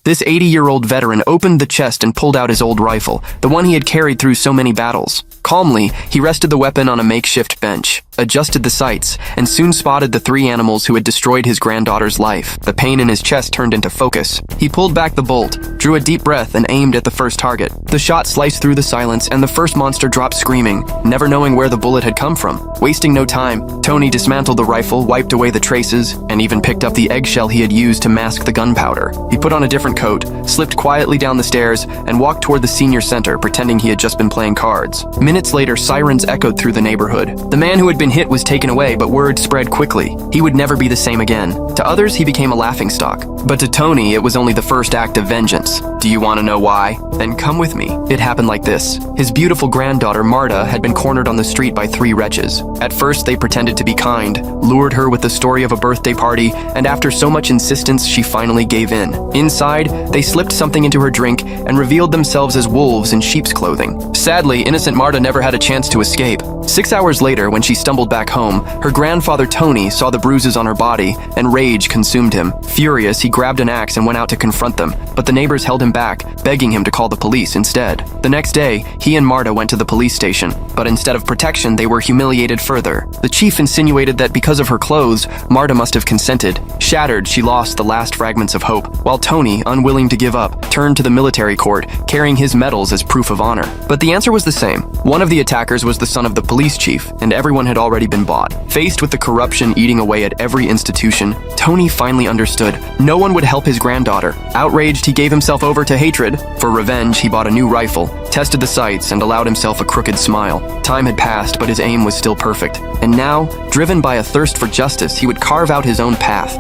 This 80-year-old veteran opened the chest and pulled out his old rifle, the one he had carried through so many battles. Calmly, he rested the weapon on a makeshift bench, adjusted the sights, and soon spotted the three animals who had destroyed his granddaughter's life. The pain in his chest turned into focus. He pulled back the bolt, drew a deep breath, and aimed at the first target. The shot sliced through the silence, and the first monster dropped screaming, never knowing where the bullet had come from. Wasting no time, Tony dismantled the rifle, wiped away the traces, and even picked up the eggshell he had used to mask the gunpowder. He put on a different coat, slipped quietly down the stairs, and walked toward the senior center, pretending he had just been playing cards. Minutes later, sirens echoed through the neighborhood. The man who had been hit was taken away, but word spread quickly. He would never be the same again. To others, he became a laughingstock. But to Tony, it was only the first act of vengeance. Do you want to know why? Then come with me. It happened like this. His beautiful granddaughter, Marta, had been cornered on the street by three wretches. At first, they pretended to be kind, lured her with the story of a birthday party, and after so much insistence, she finally gave in. Inside, they slipped something into her drink and revealed themselves as wolves in sheep's clothing. Sadly, innocent Marta never had a chance to escape. 6 hours later, when she stumbled back home, her grandfather Tony saw the bruises on her body, and rage consumed him. Furious, he grabbed an axe and went out to confront them, but the neighbors held him back, begging him to call the police instead. The next day, he and Marta went to the police station, but instead of protection, they were humiliated further. The chief insinuated that because of her clothes, Marta must have consented. Shattered, she lost the last fragments of hope, while Tony, unwilling to give up, turned to the military court, carrying his medals as proof of honor. But the answer was the same. One of the attackers was the son of the police chief, and everyone had already been bought. Faced with the corruption eating away at every institution, Tony finally understood. No one would help his granddaughter. Outraged, he gave himself over to hatred. For revenge, he bought a new rifle, tested the sights, and allowed himself a crooked smile. Time had passed, but his aim was still perfect. And now, driven by a thirst for justice, he would carve out his own path.